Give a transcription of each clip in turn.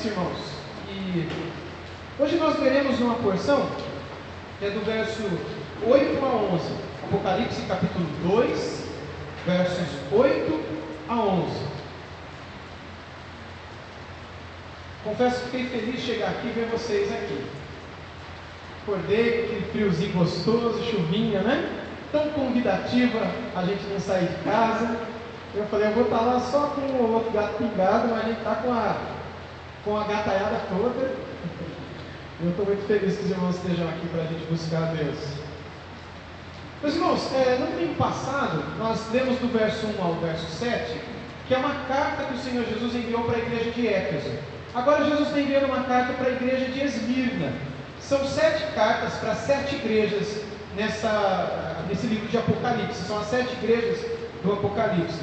Apocalipse, irmãos. E hoje nós veremos uma porção que é do verso 8 a 11. Apocalipse capítulo 2, versos 8 a 11. Confesso que fiquei feliz de chegar aqui e ver vocês aqui. Acordei com aquele friozinho gostoso, chuvinha, né? Tão convidativa a gente não sair de casa. Eu falei, eu vou estar lá só com o outro gato pingado, mas a gente está com a gataiada toda. Eu estou muito feliz que os irmãos estejam aqui para a gente buscar a Deus. Meus irmãos, no domingo passado, nós lemos do verso 1 ao verso 7, que é uma carta que o Senhor Jesus enviou para a igreja de Éfeso. Agora Jesus está enviando uma carta para a igreja de Esmirna. São 7 cartas para 7 igrejas nesse livro de Apocalipse. São as 7 igrejas do Apocalipse.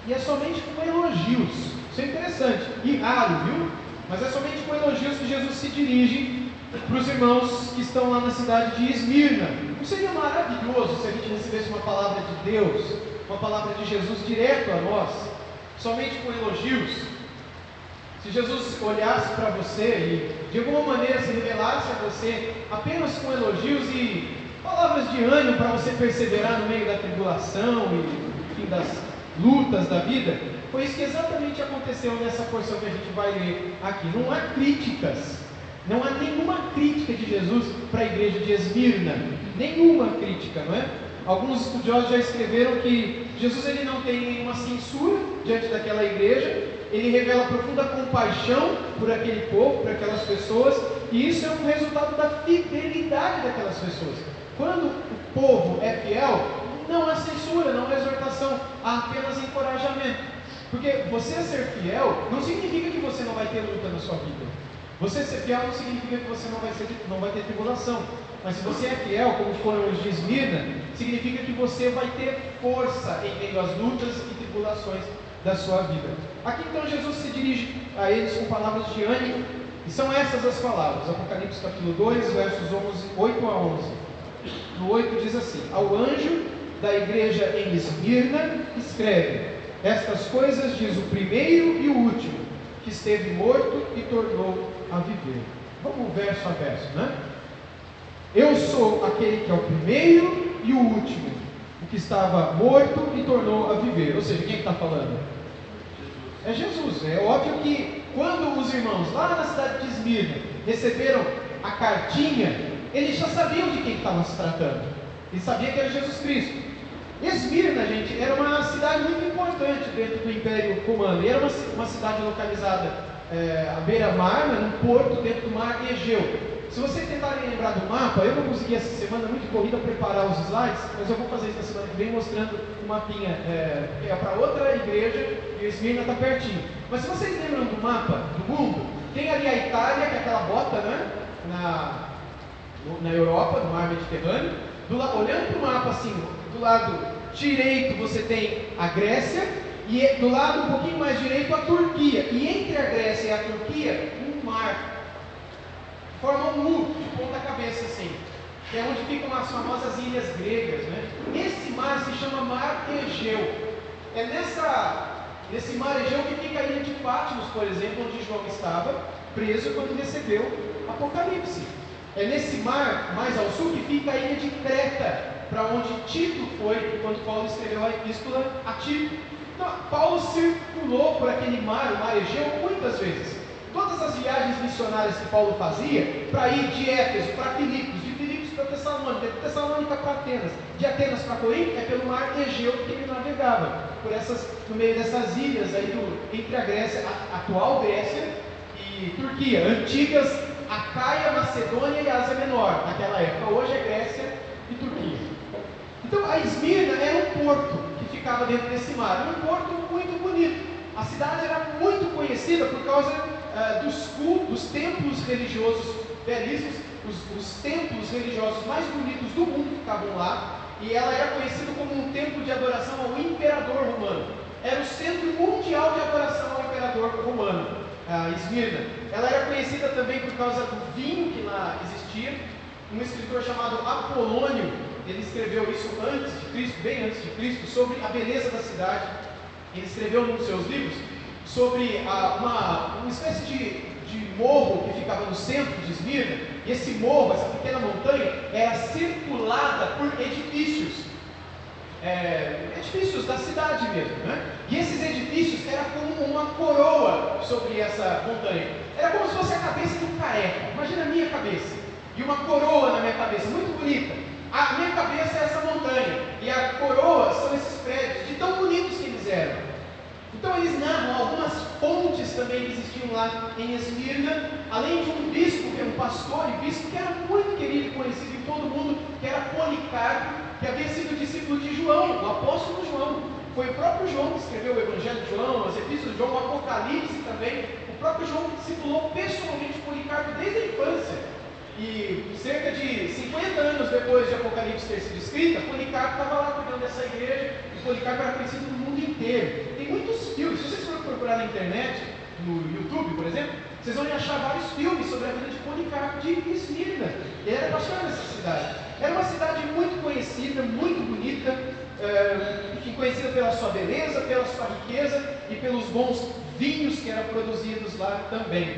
E é somente com elogios. Isso é interessante e raro, viu? Mas é somente com elogios que Jesus se dirige para os irmãos que estão lá na cidade de Esmirna. Não seria maravilhoso se a gente recebesse uma palavra de Deus, uma palavra de Jesus direto a nós, somente com elogios? Se Jesus olhasse para você e de alguma maneira se revelasse a você apenas com elogios e palavras de ânimo para você perseverar no meio da tribulação e, enfim, das lutas da vida, foi isso que exatamente aconteceu nessa porção que a gente vai ler aqui. Não há críticas, não há nenhuma crítica de Jesus para a igreja de Esmirna, nenhuma crítica, não é? Alguns estudiosos já escreveram que Jesus ele não tem nenhuma censura diante daquela igreja, ele revela profunda compaixão por aquele povo, por aquelas pessoas, e isso é um resultado da fidelidade daquelas pessoas. Quando o povo é fiel, não há censura, não há exortação, há apenas encorajamento. Porque você ser fiel não significa que você não vai ter luta na sua vida. Você ser fiel não significa que você não vai ter tribulação. Mas se você é fiel, como foram os de Esmirna, significa que você vai ter força em meio às lutas e tribulações da sua vida. Aqui então Jesus se dirige a eles com palavras de ânimo, e são essas as palavras. Apocalipse capítulo 2, versos 8 a 11. No 8 diz assim: ao anjo da igreja em Esmirna escreve: estas coisas diz o primeiro e o último, que esteve morto e tornou a viver. Vamos verso a verso, né? Eu sou aquele que é o primeiro e o último, o que estava morto e tornou a viver. Ou seja, quem está falando? É Jesus. É óbvio que quando os irmãos lá na cidade de Esmirna receberam a cartinha, eles já sabiam de quem estava se tratando. Eles sabiam que era Jesus Cristo. Esmirna, gente, era uma cidade muito importante dentro do Império Romano. E era uma cidade localizada à beira-mar, num porto dentro do mar Egeu. Se vocês tentarem lembrar do mapa, eu não consegui essa semana, muito corrida, preparar os slides, mas eu vou fazer isso na semana que vem, mostrando o mapinha, que é para outra igreja, e Esmirna está pertinho. Mas se vocês lembram do mapa do mundo, tem ali a Itália, que é aquela bota, né, na Europa, no mar Mediterrâneo. Olhando para o mapa assim, do lado direito você tem a Grécia, e do lado um pouquinho mais direito a Turquia. E entre a Grécia e a Turquia, um mar. Forma um U de ponta cabeça assim, que é onde ficam as famosas ilhas gregas, né? Esse mar se chama Mar Egeu. É nesse Mar Egeu que fica a ilha de Patmos, por exemplo, onde João estava preso quando recebeu Apocalipse. É nesse mar mais ao sul que fica a ilha de Creta, para onde Tito foi quando Paulo escreveu a epístola a Tito. Então, Paulo circulou por aquele mar, o Mar Egeu, muitas vezes. Todas as viagens missionárias que Paulo fazia, para ir de Éfeso para Filipos, de Filipos para Tessalônica, de Tessalônica para Atenas, de Atenas para Corinto, é pelo mar Egeu que ele navegava, no meio dessas ilhas aí entre a Grécia, a atual Grécia e Turquia, antigas Acaia, Macedônia e Ásia Menor, naquela época. Hoje é Grécia e Turquia. Então a Esmirna era um porto que ficava dentro desse mar, um porto muito bonito. A cidade era muito conhecida por causa dos templos religiosos belíssimos, os templos religiosos mais bonitos do mundo ficavam lá, e ela era conhecida como um templo de adoração ao imperador romano. Era o centro mundial de adoração ao imperador romano, a Esmirna. Ela era conhecida também por causa do vinho que lá existia. Um escritor chamado Apolônio, ele escreveu isso antes de Cristo, bem antes de Cristo, sobre a beleza da cidade. Ele escreveu num dos seus livros sobre uma espécie de morro que ficava no centro de Esmirna, e esse morro, essa pequena montanha, era circulada por edifícios. Edifícios da cidade mesmo, né? E esses edifícios eram como uma coroa sobre essa montanha. Era como se fosse a cabeça de um careca. Imagina a minha cabeça e uma coroa na minha cabeça, muito bonita. A minha cabeça é essa montanha e a coroa são esses prédios, de tão bonitos que eles eram. Então eles narram algumas fontes também que existiam lá em Esmirna, além de um bispo, que era um pastor e bispo que era muito querido e conhecido em todo mundo, que era Policarpo, que havia sido discípulo de João, o apóstolo João. Foi o próprio João que escreveu o Evangelho de João, as Epístolas de João, o Apocalipse também. O próprio João discipulou pessoalmente Policarpo desde a infância. E cerca de 50 anos depois de Apocalipse ter sido escrita, Policarpo estava lá cuidando dessa igreja, e Policarpo era conhecido no mundo inteiro. Tem muitos filmes, se vocês forem procurar na internet, no YouTube, por exemplo, vocês vão achar vários filmes sobre a vida de Policarpo de Esmirna. Ele era pastor nessa cidade. Era uma cidade muito conhecida, muito bonita, conhecida pela sua beleza, pela sua riqueza e pelos bons vinhos que eram produzidos lá também.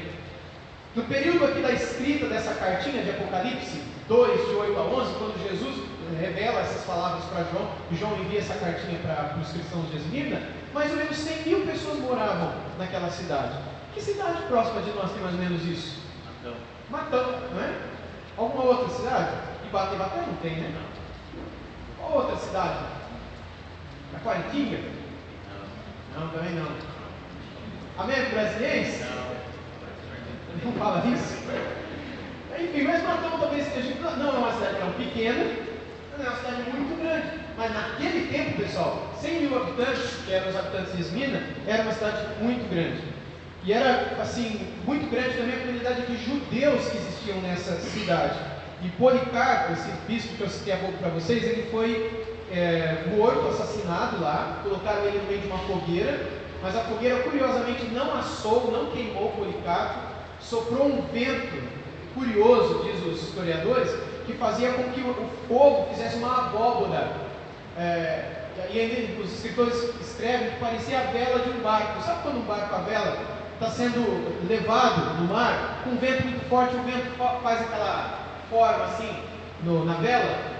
No período aqui da escrita dessa cartinha de Apocalipse 2, de 8 a 11, quando Jesus revela essas palavras para João, e João envia essa cartinha para os cristãos de Esmirna, mais ou menos 100 mil pessoas moravam naquela cidade. Que cidade próxima de nós tem mais ou menos isso? Matão, não é? Alguma outra cidade? Ibaté não tem, né? Qual outra cidade? Taquaritinga? Não, também não. Américo Brasiliense? Não fala disso? Enfim, mas Matão talvez seja. Não é uma cidade tão pequena, não é uma cidade muito grande. Mas naquele tempo, pessoal, 100 mil habitantes, que eram os habitantes de Esmirna, era uma cidade muito grande. E era, assim, muito grande também a comunidade de judeus que existiam nessa cidade. E Policarpo, esse bispo que eu citei há pouco para vocês, ele foi morto, assassinado lá, colocaram ele no meio de uma fogueira, mas a fogueira curiosamente não assou, não queimou Policarpo, soprou um vento curioso, diz os historiadores, que fazia com que o fogo fizesse uma abóbora, e ainda os escritores escrevem que parecia a vela de um barco. Sabe quando um barco, a vela, está sendo levado no mar, com um vento muito forte, o vento faz aquela forma assim na vela?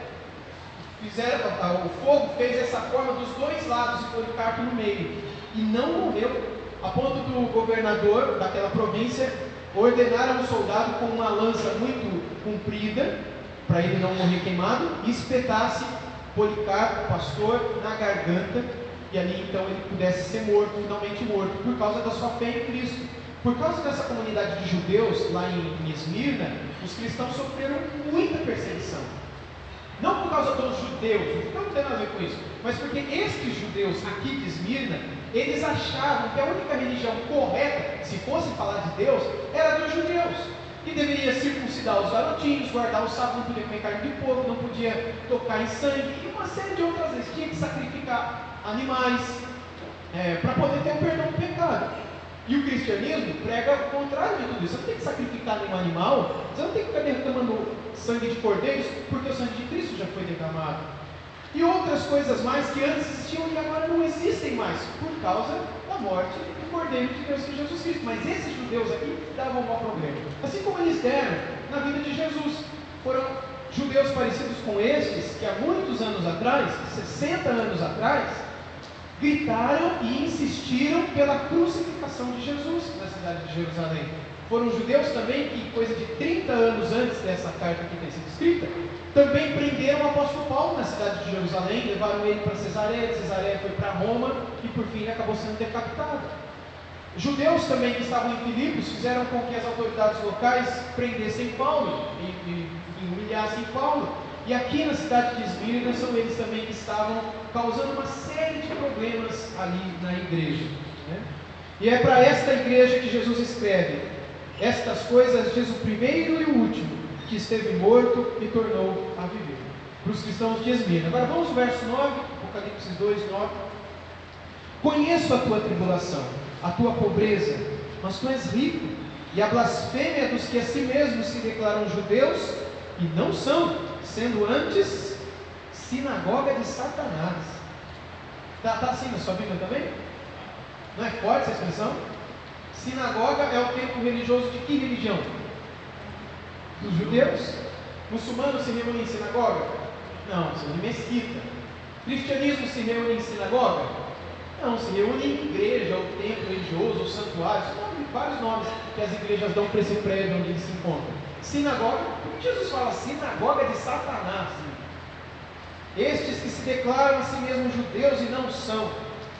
O fogo fez essa forma dos dois lados e Policarpo no meio, e não morreu, a ponto do governador daquela província ordenar a um soldado com uma lança muito comprida, para ele não morrer queimado, e espetasse Policarpo, pastor, na garganta, e ali então ele pudesse ser morto, finalmente morto, por causa da sua fé em Cristo. Por causa dessa comunidade de judeus lá em Esmirna, os cristãos sofreram muita perseguição. Não por causa dos judeus, não tem nada a ver com isso, mas porque estes judeus aqui de Esmirna, eles achavam que a única religião correta, se fosse falar de Deus, era dos judeus, que deveria circuncidar os garotinhos, guardar o sábado, não podia comer carne de porco, não podia tocar em sangue, e uma série de outras vezes, tinha que sacrificar animais, para poder ter o perdão do pecado. E o cristianismo prega o contrário de tudo isso. Você não tem que sacrificar nenhum animal, você não tem que ficar derramando sangue de cordeiros, porque o sangue de Cristo já foi derramado. E outras coisas mais que antes existiam e agora não existem mais, por causa da morte do Cordeiro de Deus, que é Jesus Cristo. Mas esses judeus aqui davam um mau problema, assim como eles deram na vida de Jesus. Foram judeus parecidos com estes, que há muitos anos atrás, 60 anos atrás, gritaram e insistiram pela crucificação de Jesus na cidade de Jerusalém. Foram judeus também que, coisa de 30 anos antes dessa carta que tem sido escrita, também prenderam o apóstolo Paulo na cidade de Jerusalém, levaram ele para Cesareia, de Cesareia foi para Roma e por fim ele acabou sendo decapitado. Judeus também que estavam em Filipos fizeram com que as autoridades locais prendessem Paulo e humilhassem Paulo. E aqui na cidade de Esmirna são eles também que estavam causando uma série de problemas ali na igreja, né? E é para esta igreja que Jesus escreve: estas coisas diz o primeiro e o último, que esteve morto e tornou a viver. Para os cristãos de Esmirna. Agora vamos ao verso 9, Apocalipse 2, 9. Conheço a tua tribulação, a tua pobreza, mas tu és rico, e a blasfêmia dos que a si mesmos se declaram judeus e não são, sendo antes sinagoga de Satanás. Está assim na sua Bíblia também? Não é forte essa expressão? Sinagoga é o templo religioso de que religião? Dos judeus? Muçulmanos se reúnem em sinagoga? Não, se reúnem em mesquita. Cristianismo se reúne em sinagoga? Não, se reúne em igreja, ou templo religioso, ou santuário. Vários nomes que as igrejas dão para esse prédio onde eles se encontram. Sinagoga, por que Jesus fala sinagoga de Satanás? Estes que se declaram a si mesmos judeus e não são.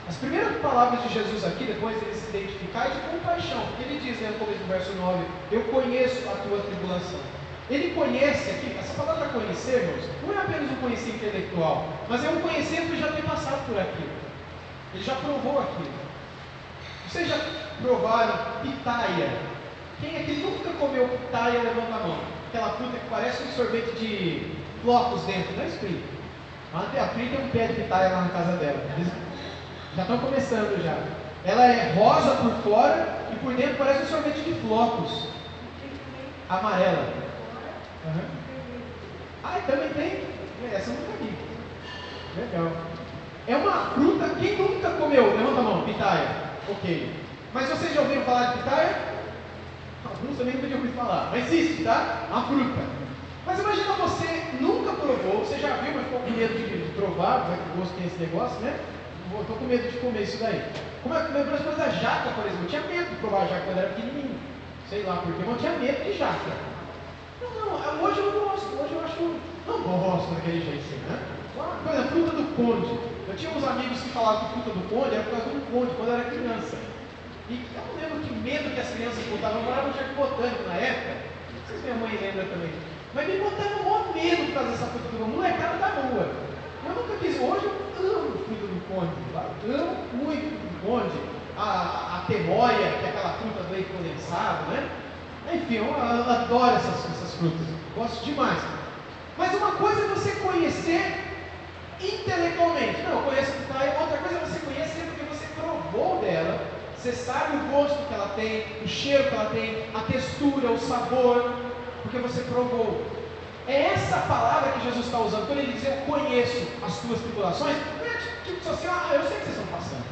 As primeiras palavras de Jesus aqui, depois dele se identificar, é de compaixão, porque ele diz, no começo do verso 9, eu conheço a tua tribulação. Ele conhece aqui, essa palavra conhecer, irmãos, não é apenas um conhecer intelectual, mas é um conhecer que já tem passado por aquilo. Ele já provou aquilo. Vocês já provaram pitaia? Quem é que nunca comeu pitaia, levanta a mão. Aquela fruta que parece um sorvete de flocos dentro, não é Spring? A Pri tem um pé de pitaia lá na casa dela. Eles já estão começando já. Ela é rosa por fora e por dentro parece um sorvete de flocos. Amarela. Uhum. Ah, também tem? Essa eu nunca vi. Legal. É uma fruta, quem nunca comeu? Levanta a mão, pitaia. Ok. Mas vocês já ouviram falar de pitaia? Alguns também nunca tinham ouvido falar. Mas existe, tá? Uma fruta. Mas imagina você nunca provou, você já viu, mas ficou com medo de provar, vai que o gosto tem esse negócio, né? Estou com medo de comer isso daí. Como é que lembra as coisas da jaca, por exemplo? Eu tinha medo de provar jaca quando era pequenininho. Sei lá porque, mas eu tinha medo de jaca. Não, hoje eu gosto, hoje eu acho. Não gosto daquele jeito assim, né? Por exemplo, fruta do conde. Eu tinha uns amigos que falavam que fruta do conde era por causa do conde, quando eu era criança. E eu não lembro que medo que as crianças botavam. Eu morava no Jardim Botânico na época. Não sei se minha mãe lembra também. Mas me botavam um maior medo por causa dessa fruta do conde. Molecada da rua. Eu nunca quis. Hoje eu amo fruta do conde. Eu amo muito fruta do conde. A temóia, que é aquela fruta do leite condensado, né? Enfim, eu adoro essas frutas. Gosto demais. Mas uma coisa é você conhecer intelectualmente. Não, eu conheço pitaia. Outra coisa é você conhecer porque você provou dela. Você sabe o gosto que ela tem, o cheiro que ela tem, a textura, o sabor, porque você provou. É essa palavra que Jesus está usando. Quando ele diz, eu conheço as tuas tribulações, não é tipo assim, eu sei que vocês estão passando.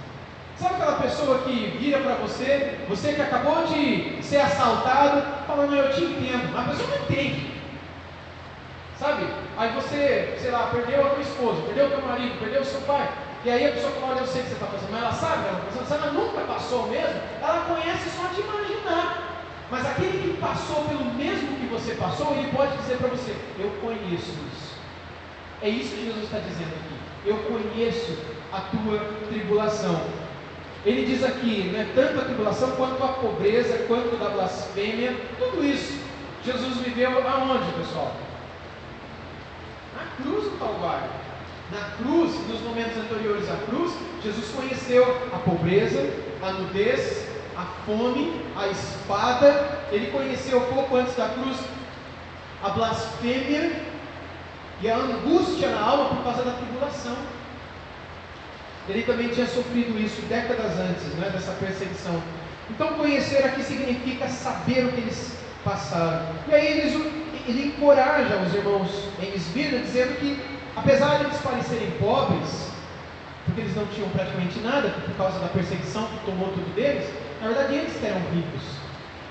Sabe aquela pessoa que vira para você, você que acabou de ser assaltado, falando, eu te entendo, mas a pessoa não entende. Sabe? Aí você, sei lá, perdeu a tua esposa, perdeu o teu marido, perdeu o seu pai. E aí a pessoa fala, olha, eu sei que você está passando, mas ela sabe, ela nunca passou mesmo, ela conhece só de imaginar. Mas aquele que passou pelo mesmo que você passou, ele pode dizer para você, eu conheço isso. É isso que Jesus está dizendo aqui. Eu conheço a tua tribulação. Ele diz aqui, né, tanto a tribulação quanto a pobreza, quanto da blasfêmia, tudo isso. Jesus viveu aonde, pessoal? Na cruz do Calvário. Na cruz, nos momentos anteriores à cruz, Jesus conheceu a pobreza, a nudez, a fome, a espada. Ele conheceu pouco antes da cruz a blasfêmia e a angústia na alma por causa da tribulação. Ele também tinha sofrido isso décadas antes, né, dessa perseguição. Então conhecer aqui significa saber o que eles passaram. E aí ele encoraja os irmãos em Esmirna, dizendo que apesar de eles parecerem pobres, porque eles não tinham praticamente nada por causa da perseguição que tomou tudo deles, na verdade eles eram ricos,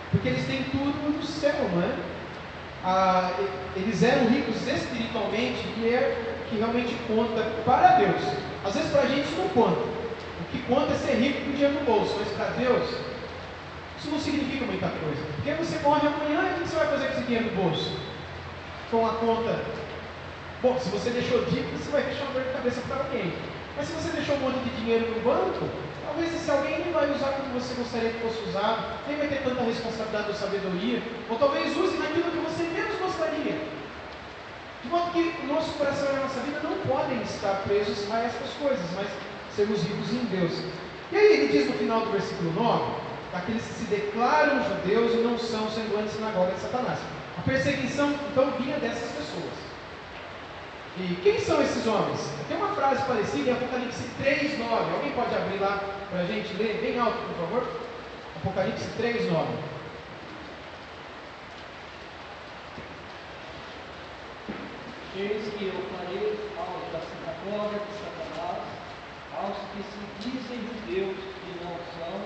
porque eles têm tudo no céu, não é? Eles eram ricos espiritualmente, e é o que realmente conta para Deus. Às vezes para a gente isso não conta. O que conta é ser rico com dinheiro no bolso, mas para Deus isso não significa muita coisa. Porque você morre amanhã e o que você vai fazer com esse dinheiro no bolso? Com a conta. Bom, se você deixou dívida, você vai deixar uma dor de cabeça para alguém. Mas se você deixou um monte de dinheiro no banco, talvez esse alguém nem vai usar como você gostaria que fosse usado, nem vai ter tanta responsabilidade ou sabedoria, ou talvez use naquilo que você menos gostaria. De modo que o nosso coração e a nossa vida não podem estar presos a essas coisas, mas sermos ricos em Deus. E aí ele diz no final do versículo 9, aqueles que se declaram judeus e não são, sendo antes sinagoga de Satanás. A perseguição então vinha dessas pessoas. E quem são esses homens? Tem uma frase parecida em Apocalipse 3:9. Alguém pode abrir lá para a gente ler bem alto, por favor? Apocalipse 3:9. Eis que eu farei aos da sinagoga de Satanás, aos que se dizem judeus e não são,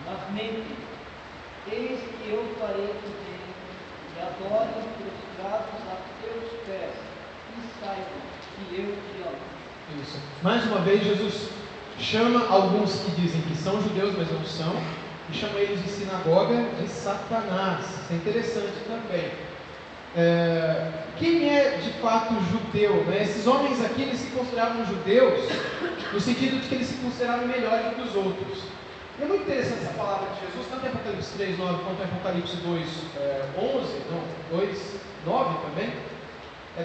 mas mentem, Eis que eu farei que venham e adorem prostrados a teus pés, e saibam que eu te amo. Isso. Mais uma vez, Jesus chama alguns que dizem que são judeus, mas não são, e chama eles de sinagoga de Satanás. Isso é interessante também. Quem é de fato judeu? Né? Esses homens aqui, eles se consideravam judeus no sentido de que eles se consideravam melhores do que os outros. E é muito interessante essa palavra de Jesus, tanto em Apocalipse 3:9 quanto em Apocalipse 2:9 também.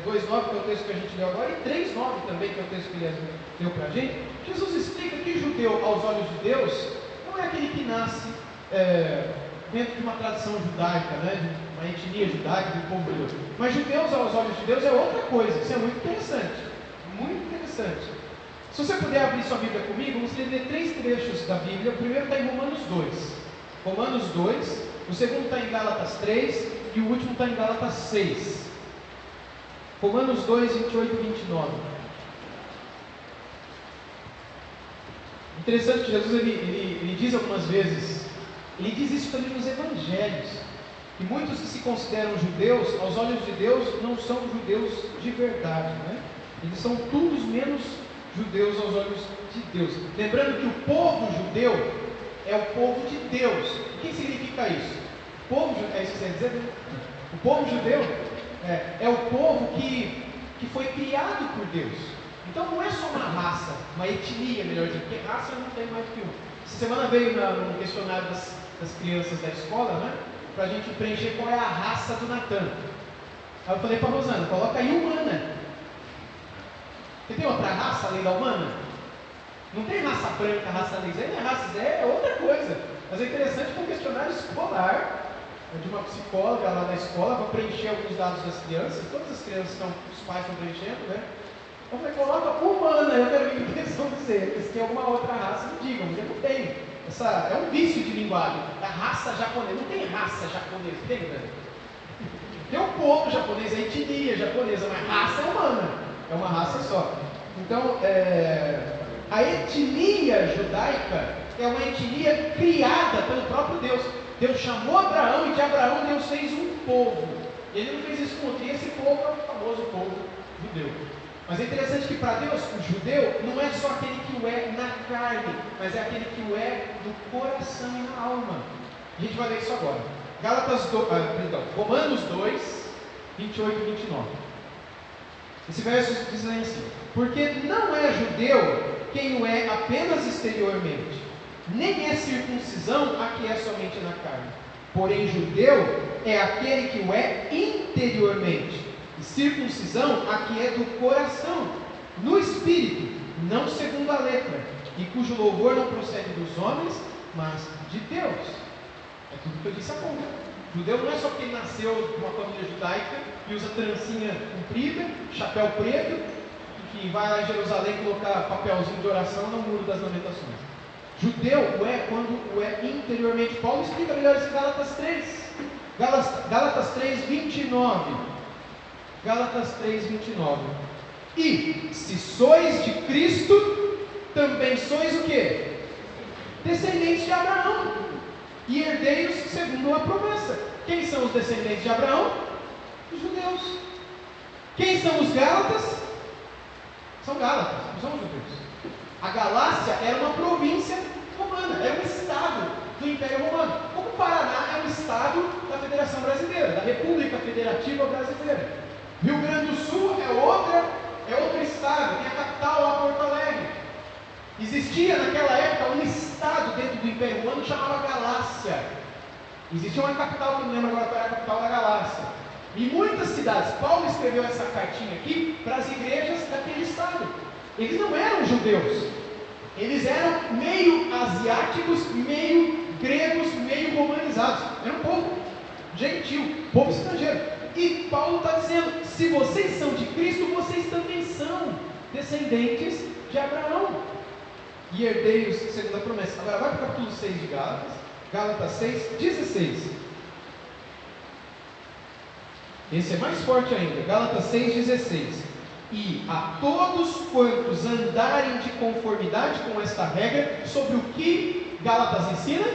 2:9 que é o texto que a gente leu agora, e 3:9 também, que é o texto que ele deu para a gente. Jesus explica que judeu, aos olhos de Deus, não é aquele que nasce dentro de uma tradição judaica, né, de uma etnia judaica, de um povo judeu. Mas judeus, aos olhos de Deus, é outra coisa. Isso é muito interessante. Muito interessante. Se você puder abrir sua Bíblia comigo, vamos ler 3 trechos da Bíblia. O primeiro está em Romanos 2. Romanos 2. O segundo está em Gálatas 3. E o último está em Gálatas 6. Romanos 2, 28 e 29. Interessante que Jesus ele diz algumas vezes, ele diz isso também nos evangelhos, que muitos que se consideram judeus, aos olhos de Deus, não são judeus de verdade, né? Eles são todos menos judeus aos olhos de Deus. Lembrando que o povo judeu é o povo de Deus. O que significa isso? É isso que você quer dizer? O povo judeu é o povo que foi criado por Deus. Então não é só uma raça, uma etnia, melhor dizendo, porque raça não tem mais do que uma. Essa semana veio no questionário das crianças da escola, né? Para a gente preencher qual é a raça do Natan. Aí eu falei para a Rosana, coloca aí humana. Você tem outra raça além da humana? Não tem raça branca, raça lisa, não é raça, é outra coisa. Mas é interessante que um questionário escolar, de uma psicóloga lá na escola, para preencher alguns dados das crianças, todas as crianças os pais estão preenchendo, né? Eu falei, coloca humana, eu quero ver o que eles vão dizer. Se tem alguma outra raça, me digam, porque não tem. É um vício de linguagem. A raça japonesa, não tem raça japonesa, tem, né? Tem o povo japonês, a etnia japonesa, mas raça é humana, é uma raça só. Então, a etnia judaica é uma etnia criada pelo próprio Deus. Deus chamou Abraão e de Abraão Deus fez um povo. Ele não fez isso com outro, e esse povo é o famoso povo judeu. Mas é interessante que para Deus, o judeu não é só aquele que o é na carne, mas é aquele que o é do coração e na alma. A gente vai ler isso agora. Romanos 2, 28 e 29. Esse verso diz assim: porque não é judeu quem o é apenas exteriormente, nem é circuncisão a que é somente na carne. Porém, judeu é aquele que o é interiormente, e circuncisão a que é do coração, no espírito, não segundo a letra, e cujo louvor não procede dos homens, mas de Deus. É tudo que eu disse há pouco. Judeu não é só porque ele nasceu de uma família judaica e usa trancinha comprida, chapéu preto, que vai lá em Jerusalém colocar papelzinho de oração no muro das lamentações. Judeu é quando o é interiormente. Paulo explica melhor isso em Gálatas 3. Gálatas 3, 29. Gálatas 3, 29. E se sois de Cristo, também sois o quê? Descendentes de Abraão e herdeiros segundo a promessa. Quem são os descendentes de Abraão? Os judeus. Quem são os gálatas? São gálatas, não são os judeus. A Galácia era uma província romana, era um estado do Império Romano. Como o Paraná é um estado da Federação Brasileira, da República Federativa Brasileira. Rio Grande do Sul é outro estado, tem a capital lá, Porto Alegre. Existia naquela época um estado dentro do Império Romano que chamava Galácia. Existia uma capital, que eu não lembro agora qual era a capital da Galácia. E muitas cidades, Paulo escreveu essa cartinha aqui para as igrejas daquele estado. Eles não eram judeus, eles eram meio asiáticos, meio gregos, meio romanizados. Era um povo gentil, povo estrangeiro. E Paulo está dizendo: se vocês são de Cristo, vocês também são descendentes de Abraão e herdeiros segundo a promessa. Agora vai para o capítulo 6 de Gálatas, Gálatas 6, 16. Esse é mais forte ainda, Gálatas 6, 16. E a todos quantos andarem de conformidade com esta regra, sobre o que Gálatas ensina?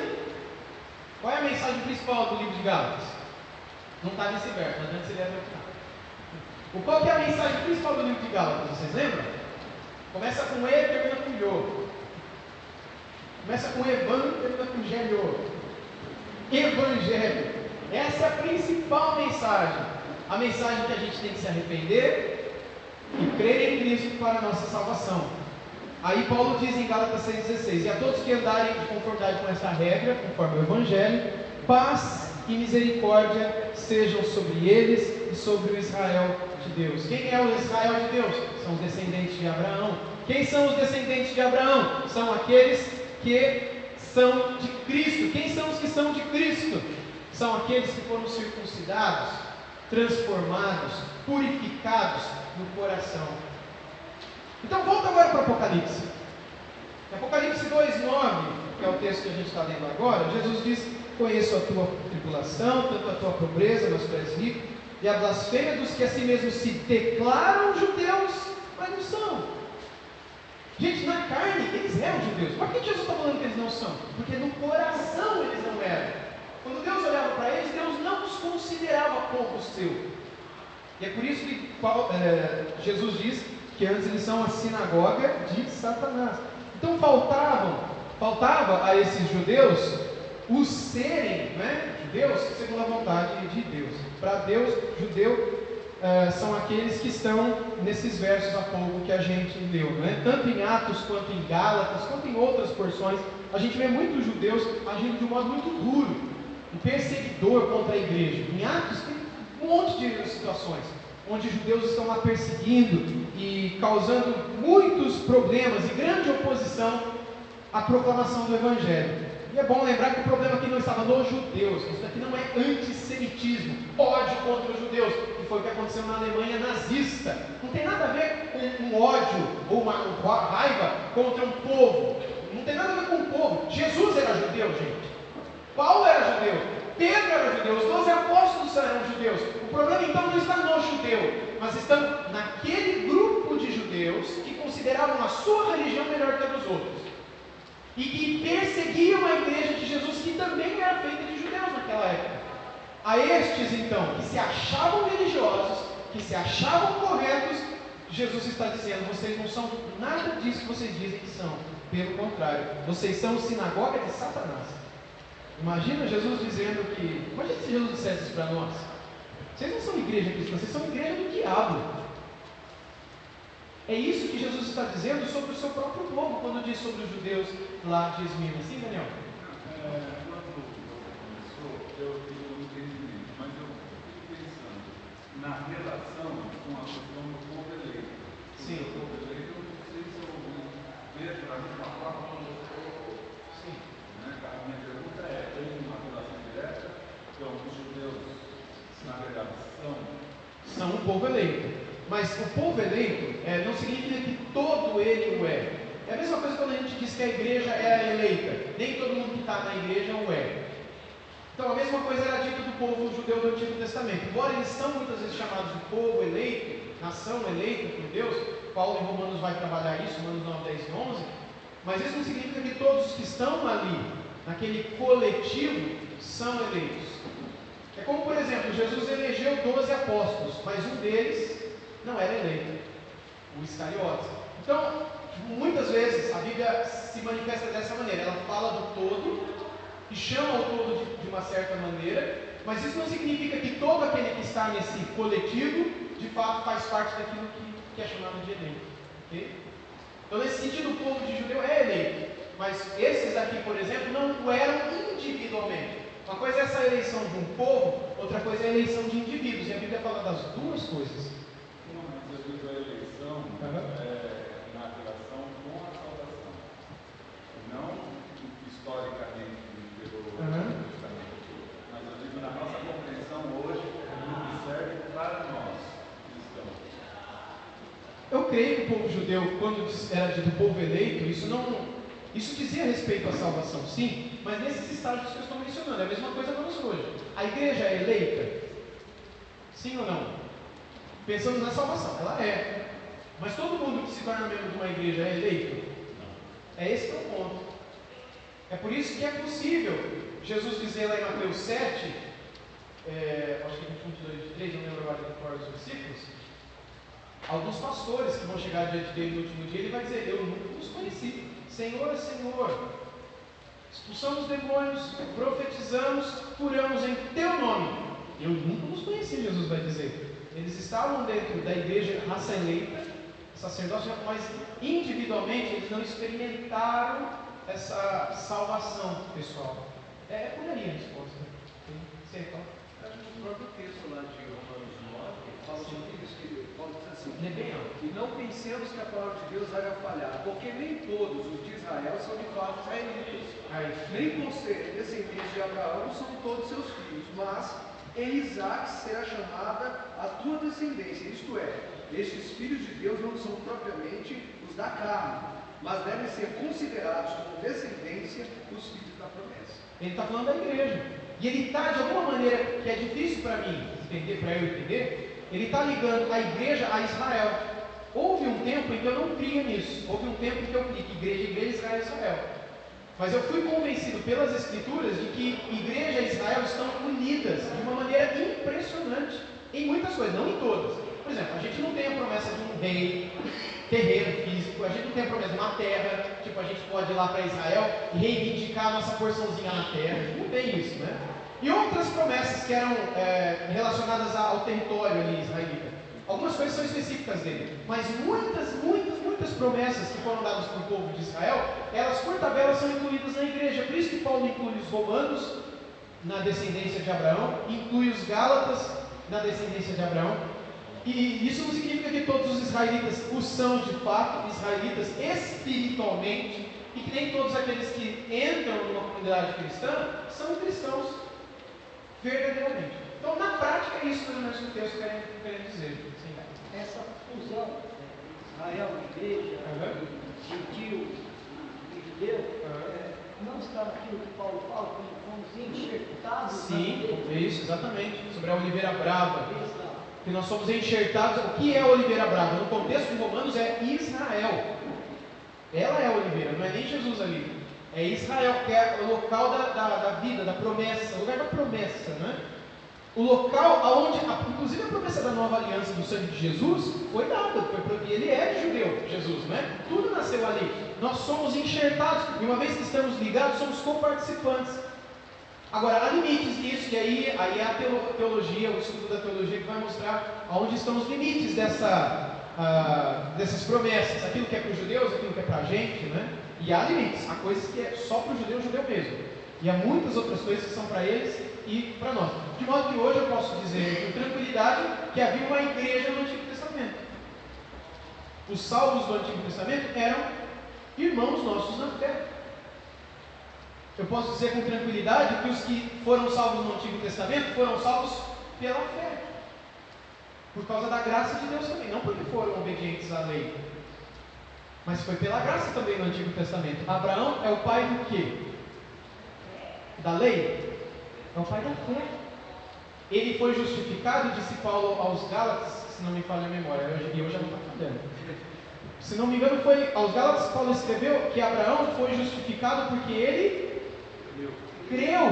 Qual é a mensagem principal do livro de Gálatas? Não está nesse verso, mas antes ele é até o final. Qual que é a mensagem principal do livro de Gálatas? Vocês lembram? Começa com E e termina com Iô. Começa com Evan e termina com Gélio. Evangelho. Essa é a principal mensagem. A mensagem que a gente tem que se arrepender e crer em Cristo para a nossa salvação. Aí Paulo diz em Gálatas 6,16: e a todos que andarem de conformidade com essa regra, conforme o Evangelho, paz e misericórdia sejam sobre eles e sobre o Israel de Deus. Quem é o Israel de Deus? São os descendentes de Abraão. Quem são os descendentes de Abraão? São aqueles que são de Cristo. Quem são os que são de Cristo? São aqueles que foram circuncidados, transformados, purificados no coração. Então volta agora para o Apocalipse. Apocalipse 2,9, que é o texto que a gente está lendo agora, Jesus diz: conheço a tua tribulação, tanto a tua pobreza, mas tu és rico, e a blasfêmia dos que a si mesmos se declaram judeus, mas não são. Gente, na carne eles eram judeus. Por que Jesus está falando que eles não são? Porque no coração eles não eram. Quando Deus olhava para eles, Deus não os considerava povo seu. E é por isso que Jesus diz que antes eles são a sinagoga de Satanás. Então faltava a esses judeus os serem, judeus segundo a vontade de Deus. Para Deus, judeu são aqueles que estão nesses versos há pouco que a gente leu, tanto em Atos quanto em Gálatas, quanto em outras porções. A gente vê muitos judeus agindo de um modo muito duro, um perseguidor contra a igreja. Em Atos tem um monte de situações onde judeus estão lá perseguindo e causando muitos problemas e grande oposição à proclamação do Evangelho. E é bom lembrar que o problema aqui não estava nos judeus. Isso daqui não é antissemitismo, ódio contra os judeus, que foi o que aconteceu na Alemanha nazista. Não tem nada a ver com um ódio ou uma raiva contra um povo. Não tem nada a ver com o povo. Jesus era judeu, gente. Paulo era judeu. Pedro era judeu. Os 12 apóstolos eram judeus. O problema então não está no judeu, mas está naquele grupo de judeus que consideravam a sua religião melhor que a dos outros. E que perseguiam a igreja de Jesus, que também era feita de judeus naquela época. A estes então, que se achavam religiosos, que se achavam corretos, Jesus está dizendo: vocês não são nada disso que vocês dizem que são. Pelo contrário, vocês são sinagoga de Satanás. Imagina Jesus dizendo que... Imagina se Jesus dissesse isso para nós: vocês não são igreja cristã, vocês são igreja do diabo. É isso que Jesus está dizendo sobre o seu próprio povo, quando diz sobre os judeus lá de Esmirna. Sim, Daniel? Quando começou, eu tive um entendimento, mas eu fico pensando na relação com a questão do povo eleito. Sim. O povo eleito, eu não sei se eu vejo da mesma forma como o povo. Sim. A minha pergunta é: tem uma relação direta? Então, os judeus, na verdade, são um povo eleito. Mas o povo eleito não significa que todo ele o é. É a mesma coisa quando a gente diz que a igreja é a eleita. Nem todo mundo que está na igreja o é. Então a mesma coisa era dita do povo judeu do Antigo Testamento. Embora eles são muitas vezes chamados de povo eleito, nação eleita por Deus, Paulo em Romanos vai trabalhar isso, Romanos 9, 10 e 11, mas isso não significa que todos os que estão ali, naquele coletivo, são eleitos. É como, por exemplo, Jesus elegeu 12 apóstolos, mas um deles não era eleito, o Iscariotes. Então, muitas vezes a Bíblia se manifesta dessa maneira. Ela fala do todo e chama o todo de uma certa maneira, mas isso não significa que todo aquele que está nesse coletivo de fato faz parte daquilo que é chamado de eleito. Okay? Então, nesse sentido, o povo de judeu é eleito, mas esses aqui, por exemplo, não o eram individualmente. Uma coisa é essa eleição de um povo, outra coisa é a eleição de indivíduos, e a Bíblia fala das duas coisas. Mas eu digo a eleição na relação com a salvação, não historicamente pelo Testamento, mas eu digo na nossa compreensão hoje, que serve para nós cristãos. Eu creio que o povo judeu, quando era do povo eleito, isso dizia respeito à salvação, sim, mas nesses estágios que eu estou mencionando, é a mesma coisa para nós hoje. A igreja é eleita? Sim ou não? Pensando na salvação, ela é. Mas todo mundo que se torna membro de uma igreja é eleito? Não. É esse que é o ponto. É por isso que é possível Jesus dizia lá em Mateus 7, acho que 22, 23, não lembro agora de cor dos versículos, alguns pastores que vão chegar diante dele no último dia, ele vai dizer: eu nunca os conheci. Senhor, Senhor, expulsamos demônios, profetizamos, curamos em teu nome. Eu nunca os conheci, Jesus vai dizer. Eles estavam dentro da igreja raça eleita, sacerdócio, mas individualmente eles não experimentaram essa salvação pessoal. É por aí a resposta. Sim, então. O próprio texto lá de Romanos 9 fala sobre isso, que Paulo diz assim: e não pensemos que a palavra de Deus vai falhar, porque nem todos os de Israel são de fato israelitas, nem por serem descendentes de Abraão são todos seus filhos, mas em Isaac será chamada a tua descendência, isto é, estes filhos de Deus não são propriamente os da carne, mas devem ser considerados como descendência os filhos da promessa. Ele está falando da igreja. E ele está, de alguma maneira, que é difícil para mim entender, para eu entender, ele está ligando a igreja a Israel. Houve um tempo em que eu não cria nisso. Houve um tempo em que eu criei que igreja, Israel, Israel. Mas eu fui convencido pelas Escrituras de que igreja e Israel estão unidas de uma maneira impressionante. Em muitas coisas, não em todas. Por exemplo, a gente não tem a promessa de um rei, terreno físico, a gente não tem a promessa de uma terra, tipo, a gente pode ir lá para Israel e reivindicar a nossa porçãozinha na terra. A gente não tem isso, né? E outras promessas que eram relacionadas ao território ali israelita. Algumas coisas são específicas dele, mas muitas promessas que foram dadas para o povo de Israel, elas por tabela são incluídas na igreja. Por isso que Paulo inclui os romanos na descendência de Abraão, inclui os gálatas na descendência de Abraão. E isso não significa que todos os israelitas o são de fato israelitas espiritualmente, e que nem todos aqueles que entram numa comunidade cristã são cristãos verdadeiramente. Então, na prática, é isso mais ou menos que o texto quer dizer. Sim. Essa fusão Israel, igreja, gentil e judeu, não está naquilo que Paulo fala, quando fomos enxertados. Sim, é isso, exatamente. Sobre a oliveira brava. Que nós somos enxertados. O que é a oliveira brava? No contexto de Romanos é Israel. Ela é a oliveira, não é nem Jesus ali. É Israel, que é o local da vida, da promessa, o lugar da promessa, né? O local onde, inclusive a promessa da nova aliança do sangue de Jesus foi dada, porque ele é judeu, Jesus, né? Tudo nasceu ali. Nós somos enxertados, e uma vez que estamos ligados, somos coparticipantes. Agora, há limites nisso, e aí é a teologia, o estudo da teologia que vai mostrar aonde estão os limites dessas promessas, aquilo que é para os judeus, aquilo que é para a gente, né? E há limites, há coisas que é só para o judeu mesmo, e há muitas outras coisas que são para eles e para nós. De modo que hoje eu posso dizer com tranquilidade que havia uma igreja no Antigo Testamento. Os salvos do Antigo Testamento eram irmãos nossos na fé. Eu posso dizer com tranquilidade que os que foram salvos no Antigo Testamento foram salvos pela fé, por causa da graça de Deus também, não porque foram obedientes à lei, mas foi pela graça também no Antigo Testamento. Abraão é o pai do quê? Da lei? É o pai da fé. Ele foi justificado, disse Paulo aos Gálatas, se não me falha a memória, e eu já não estou falhando. Se não me engano, foi aos Gálatas que Paulo escreveu que Abraão foi justificado porque ele creu.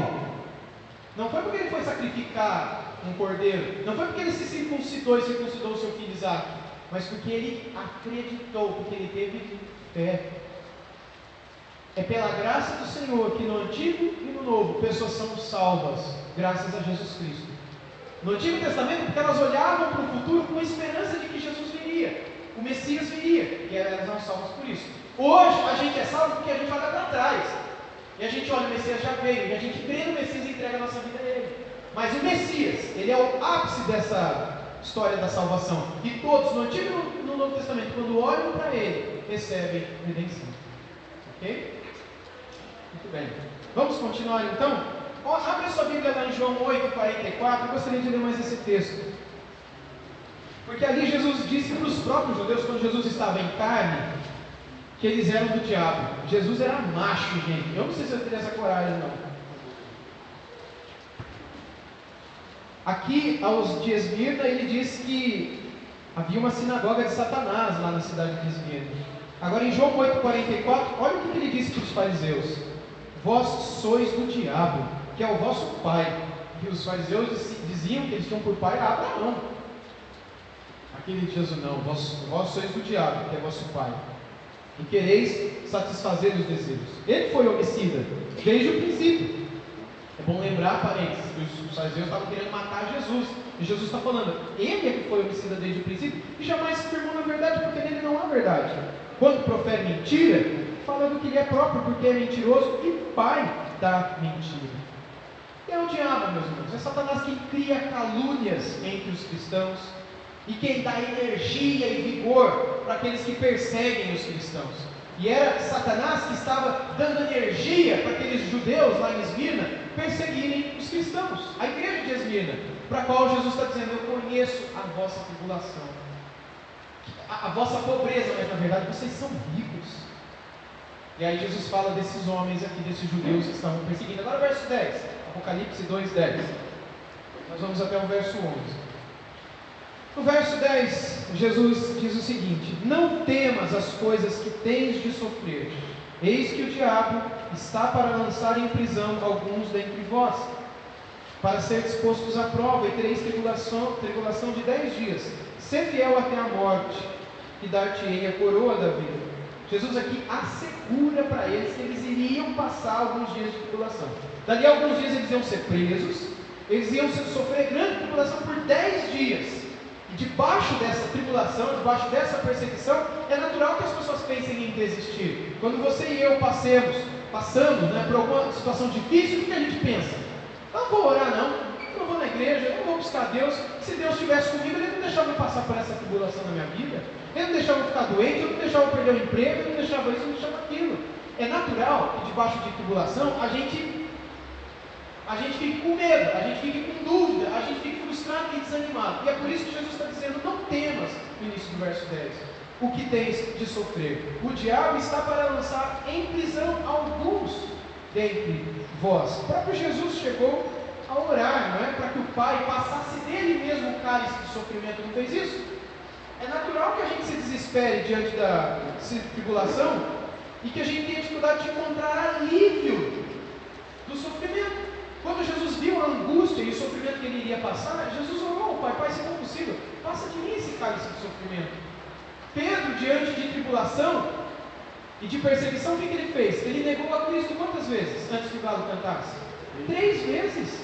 Não foi porque ele foi sacrificar um cordeiro, não foi porque ele se circuncidou e circuncidou o seu filho Isaac, mas porque ele acreditou, porque ele teve fé. É pela graça do Senhor que no Antigo e no Novo pessoas são salvas, graças a Jesus Cristo. No Antigo Testamento, porque elas olhavam para o futuro com a esperança de que Jesus viria, o Messias viria, e elas eram salvas por isso. Hoje a gente é salvo porque a gente olha para trás, e a gente olha, o Messias já veio, e a gente crê no Messias e entrega a nossa vida a Ele. Mas o Messias, Ele é o ápice dessa história da salvação, e todos, no Antigo e no Novo Testamento, quando olham para Ele, recebem redenção. Ok? Muito bem. Vamos continuar então? Abre a sua Bíblia lá em João 8,44. Eu gostaria de ler mais esse texto. Porque ali Jesus disse para os próprios judeus, quando Jesus estava em carne, que eles eram do diabo. Jesus era macho, gente. Eu não sei se eu teria essa coragem, não. Aqui, aos de Esmirna, ele diz que havia uma sinagoga de Satanás lá na cidade de Esmirna. Agora em João 8,44, olha o que ele disse para os fariseus: vós sois do diabo, que é o vosso pai. E os fariseus diziam que eles tinham por pai Abraão. Aquele de Jesus, não, vós sois do diabo, que é vosso pai, e quereis satisfazer os desejos. Ele foi homicida desde o princípio. É bom lembrar, parênteses, que os fariseus estavam querendo matar Jesus, e Jesus está falando, ele é que foi homicida desde o princípio, e jamais se firmou na verdade, porque nele não há verdade. Quando profere mentira, fala do que lhe é próprio, porque é mentiroso e pai da mentira. E é o diabo, meus irmãos, é Satanás quem cria calúnias entre os cristãos, e quem dá energia e vigor para aqueles que perseguem os cristãos. E era Satanás que estava dando energia para aqueles judeus lá em Esmirna perseguirem os cristãos, a igreja de Esmirna, para a qual Jesus está dizendo, eu conheço a vossa tribulação, a vossa pobreza, mas na verdade vocês são ricos. E aí Jesus fala desses homens aqui, desses judeus que estavam perseguindo. Agora o verso 10, Apocalipse 2:10. Nós vamos até o verso 11. No verso 10, Jesus diz o seguinte: não temas as coisas que tens de sofrer, eis que o diabo está para lançar em prisão alguns dentre vós, para ser expostos à prova, e tereis tribulação de 10 dias. Sê fiel até a morte, e dar-te-ei a coroa da vida. Jesus aqui assegura para eles que eles iriam passar alguns dias de tribulação. Dali a alguns dias eles iam ser presos, eles iam sofrer grande tribulação por 10 dias. E debaixo dessa tribulação, debaixo dessa perseguição, é natural que as pessoas pensem em desistir. Quando você e eu passamos por alguma situação difícil, o que a gente pensa? Eu não vou orar não, eu não vou na igreja, eu não vou buscar Deus. Se Deus estivesse comigo, Ele não deixava eu passar por essa tribulação na minha vida, Ele não deixava eu ficar doente, Ele não deixava eu perder o emprego, Ele não deixava isso, Ele não deixava aquilo. É natural que debaixo de tribulação a gente fique com medo, a gente fique com dúvida, a gente fique frustrado e desanimado. E é por isso que Jesus está dizendo, não temas, no início do verso 10, o que tens de sofrer. O diabo está para lançar em prisão alguns dentre vós. O próprio Jesus chegou a orar, não é? Para que o Pai passasse dele mesmo o cálice de sofrimento. Não fez isso? É natural que a gente se desespere diante da tribulação e que a gente tenha dificuldade de encontrar alívio do sofrimento. Quando Jesus viu a angústia e o sofrimento que ele iria passar, Jesus orou ao Pai: Pai, se for possível, passa de mim esse cálice de sofrimento. Pedro, diante de tribulação e de perseguição, o que ele fez? Ele negou a Cristo quantas vezes antes que o galo cantasse? 3 vezes.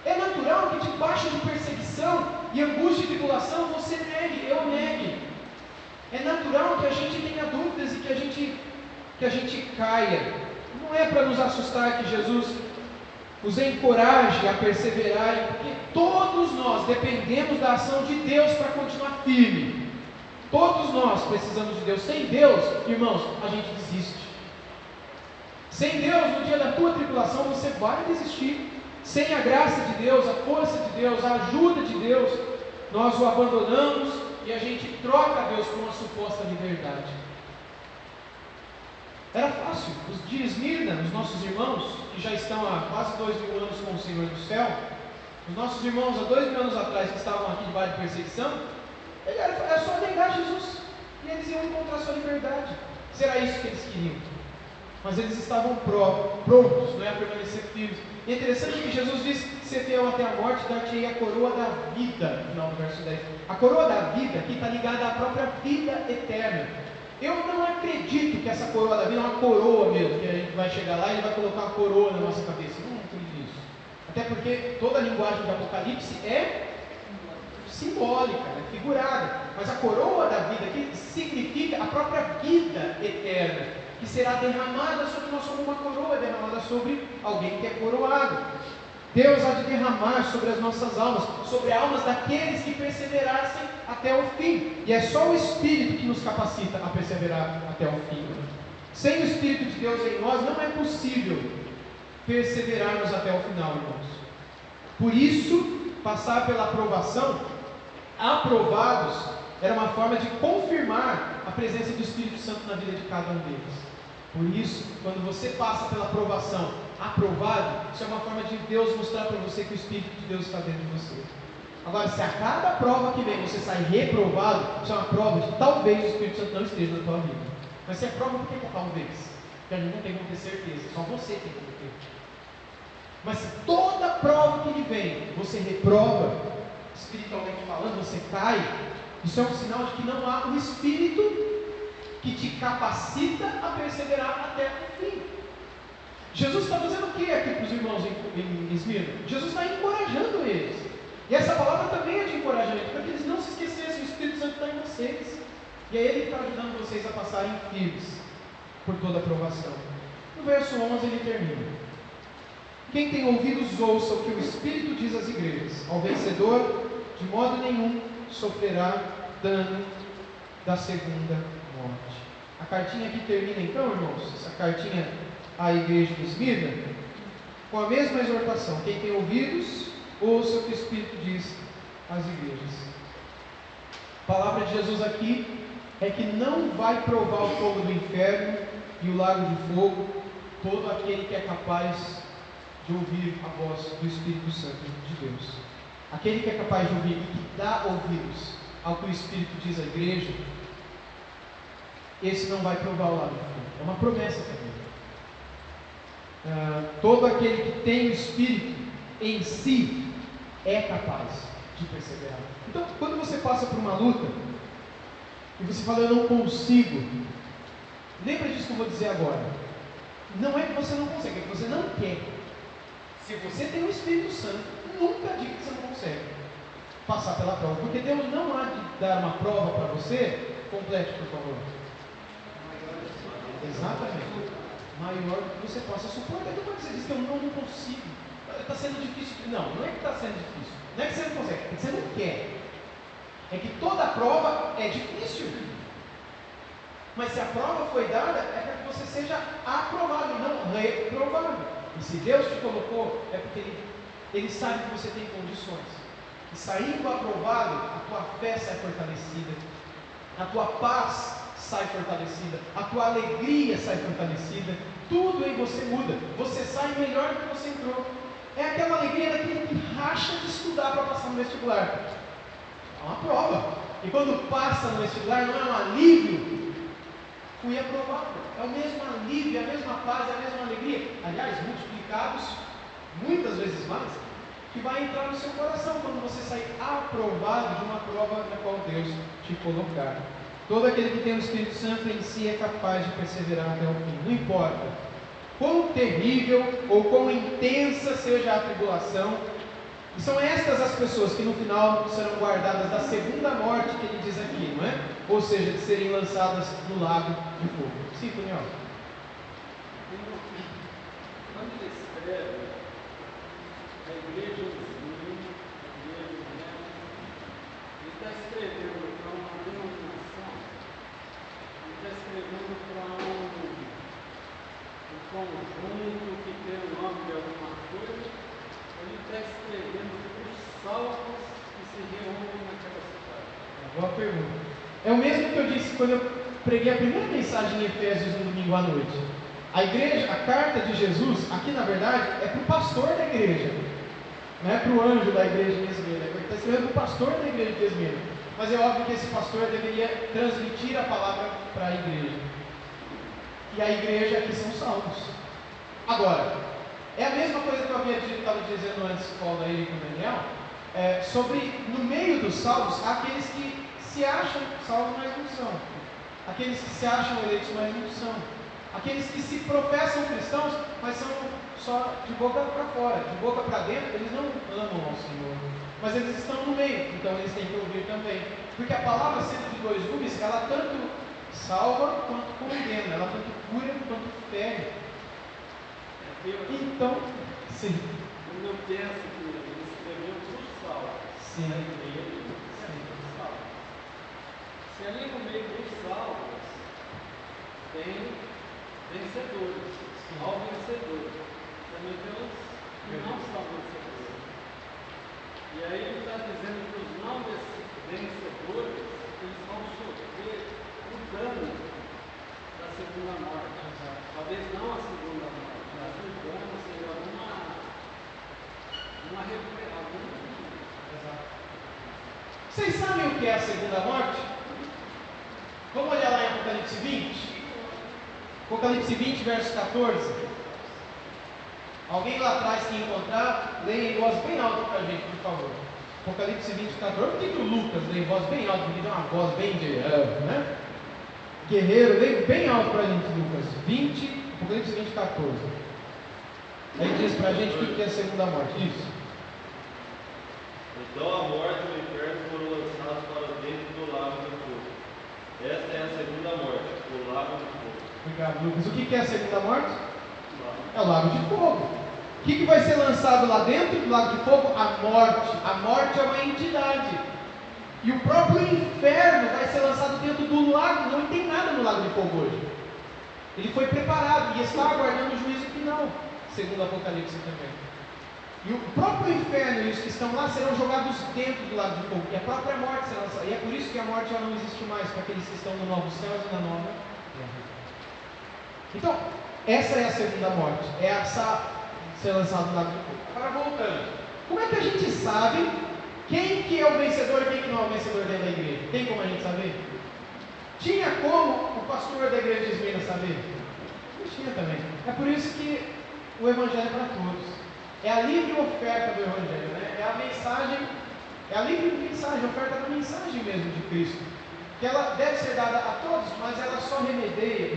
É natural que debaixo de perseguição e angústia e tribulação você negue, eu negue. É natural que a gente tenha dúvidas e que a gente caia. Não é para nos assustar que Jesus os encoraje a perseverarem, porque todos nós dependemos da ação de Deus para continuar firme. Todos nós precisamos de Deus. Sem Deus, irmãos, a gente desiste. Sem Deus, no dia da tua tribulação, você vai desistir. Sem a graça de Deus, a força de Deus, a ajuda de Deus, nós o abandonamos e a gente troca Deus por uma suposta liberdade. Era fácil. Os de Esmirna, os nossos irmãos, que já estão há quase 2.000 anos com o Senhor do céu, os nossos irmãos há 2.000 anos atrás que estavam aqui debaixo de perseguição, era só negar Jesus e eles iam encontrar sua liberdade. Será isso que eles queriam? Mas eles estavam prontos, não é, a permanecer firmes. E é interessante que Jesus diz: ser fiel até a morte, dar-te-ei a coroa da vida, no final do verso 10. A coroa da vida aqui está ligada à própria vida eterna. Eu não acredito que essa coroa da vida é uma coroa mesmo, que a gente vai chegar lá e ele vai colocar uma coroa na nossa cabeça. Não acredito nisso. Até porque toda a linguagem do Apocalipse é simbólica, é figurada. Mas a coroa da vida aqui significa a própria vida eterna, que será derramada sobre nós como uma coroa derramada sobre alguém que é coroado. Deus há de derramar sobre as nossas almas, sobre almas daqueles que perseverassem até o fim. E é só o Espírito que nos capacita a perseverar até o fim. Sem o Espírito de Deus em nós, não é possível perseverarmos até o final, irmãos. Por isso, passar pela aprovação, aprovados, era uma forma de confirmar a presença do Espírito Santo na vida de cada um deles. Por isso, quando você passa pela aprovação, aprovado, isso é uma forma de Deus mostrar para você que o Espírito de Deus está dentro de você. Agora, se a cada prova que vem você sai reprovado, isso é uma prova de que talvez o Espírito Santo não esteja na tua vida. Mas se é prova, por que talvez? Porque a gente não tem como ter certeza, só você tem como ter. Mas se toda prova que lhe vem, você reprova, espiritualmente falando, você cai, isso é um sinal de que não há um Espírito que te capacita a perseverar até o fim. Jesus está fazendo o que aqui para os irmãos em Esmirna? Jesus está encorajando eles. E essa palavra também é de encorajamento, para que eles não se esquecessem, o Espírito Santo está em vocês. E é Ele que está ajudando vocês a passarem firmes por toda a provação. No verso 11 ele termina: quem tem ouvidos ouça o que o Espírito diz às igrejas. Ao vencedor, de modo nenhum, sofrerá dano da segunda morte. A cartinha aqui termina então, irmãos, essa cartinha à igreja de Esmirna, com a mesma exortação: quem tem ouvidos, ouça o que o Espírito diz às igrejas. A palavra de Jesus aqui é que não vai provar o fogo do inferno e o lago de fogo todo aquele que é capaz de ouvir a voz do Espírito Santo de Deus. Aquele que é capaz de ouvir e que dá ouvidos ao que o Espírito diz à igreja, esse não vai provar o lago de fogo. É uma promessa também. Todo aquele que tem o Espírito em si é capaz de perseverar. Então, quando você passa por uma luta e você fala, eu não consigo, lembra disso que eu vou dizer agora. Não é que você não consegue, é que você não quer. Se você tem o Espírito Santo, nunca diga que você não consegue passar pela prova, porque Deus não há de dar uma prova para você. Complete, por favor. Exatamente. Maior que você possa suportar. Então, quando você diz que eu não consigo, está sendo difícil. Não é que está sendo difícil. Não é que você não consegue, é que você não quer. É que toda prova é difícil. Mas se a prova foi dada, é para que você seja aprovado e não reprovado. E se Deus te colocou, é porque Ele sabe que você tem condições. E saindo aprovado, a tua fé sai fortalecida, a tua paz sai fortalecida, a tua alegria sai fortalecida, tudo em você muda. Você sai melhor do que você entrou. É aquela alegria daquele que racha de estudar para passar no vestibular. É uma prova. E quando passa no vestibular, não é um alívio. Fui aprovado. É o mesmo alívio, a mesma paz, a mesma alegria. Aliás, multiplicados, muitas vezes mais, que vai entrar no seu coração quando você sair aprovado de uma prova na qual Deus te colocar. Todo aquele que tem o Espírito Santo em si é capaz de perseverar até o fim. Não importa quão terrível ou quão intensa seja a tribulação. E são estas as pessoas que no final serão guardadas da segunda morte que ele diz aqui, não é? Ou seja, de serem lançadas no lago de fogo. Sim, Daniel. Quando ele escreve a igreja dos meninos, ele está escrevendo para uma denominação, ele está escrevendo para um conjunto que tem o nome de alguma coisa, ele está escrevendo para os salvos que se reúnem naquela cidade. Boa pergunta. É o mesmo que eu disse quando eu preguei a primeira mensagem em Efésios no domingo à noite. A igreja, a carta de Jesus, aqui na verdade, é para o pastor da igreja, não é para o anjo da igreja de Esmirna. Ele está escrevendo para o pastor da igreja de Esmirna. Mas é óbvio que esse pastor deveria transmitir a palavra para a igreja. E a igreja aqui são salvos. Agora, é a mesma coisa que eu estava dizendo antes, Paulo, ele com o Daniel, sobre, no meio dos salvos, aqueles que se acham salvos, mas não são. Aqueles que se acham eleitos, mas não são. Aqueles que se professam cristãos, mas são só de boca para fora, de boca para dentro, eles não amam ao Senhor. Mas eles estão no meio, então eles têm que ouvir também. Porque a palavra, sendo de dois gumes, ela tanto salva quanto condena, ela tanto cura quanto fere. Então, sim. Quando eu penso que ele escreveu para os salvos, sim. Se ali no meio dos salvos tem vencedores, ao vencedor, também tem os que não são vencedores. E aí ele está dizendo que os não vencedores, eles vão sofrer o dano da segunda morte. Talvez não a segunda morte, mas o dano seja alguma Vocês sabem o que é a segunda morte? Vamos olhar lá em Apocalipse 20? Apocalipse 20, verso 14. Alguém lá atrás que encontrar, leia em voz bem alta para a gente, por favor. Apocalipse 20, 14. Por que o Lucas lê em voz bem alta? Porque tem uma voz bem de né? Guerreiro, leia bem alto para a gente, Lucas 20, Apocalipse 20, 14. Aí diz para a gente o que é a segunda morte. Isso. Então a morte e o inferno foram lançados para dentro do lago de fogo. Esta é a segunda morte, o lago de fogo. Obrigado, Lucas. O que é a segunda morte? É o lago de fogo. O que vai ser lançado lá dentro do lago de fogo? A morte. A morte é uma entidade. E o próprio inferno vai ser lançado dentro do lago. Não tem nada no lago de fogo hoje. Ele foi preparado e está aguardando o juízo final, segundo Apocalipse também. E o próprio inferno e os que estão lá serão jogados dentro do lago de fogo. E a própria morte será lançada. E é por isso que a morte já não existe mais para aqueles que estão no novo céu e na nova terra. Então, essa é a segunda morte. É essa ser lançado no lago de fogo. Agora voltando. Como é que a gente sabe quem que é o vencedor e quem que não é o vencedor dentro da igreja? Tem como a gente saber? Tinha como o pastor da igreja de Esmina saber? Não tinha também. É por isso que o evangelho é para todos. É a livre oferta do evangelho, né? É a mensagem, é a livre mensagem, a oferta da mensagem mesmo de Cristo. Que ela deve ser dada a todos, mas ela só remedia,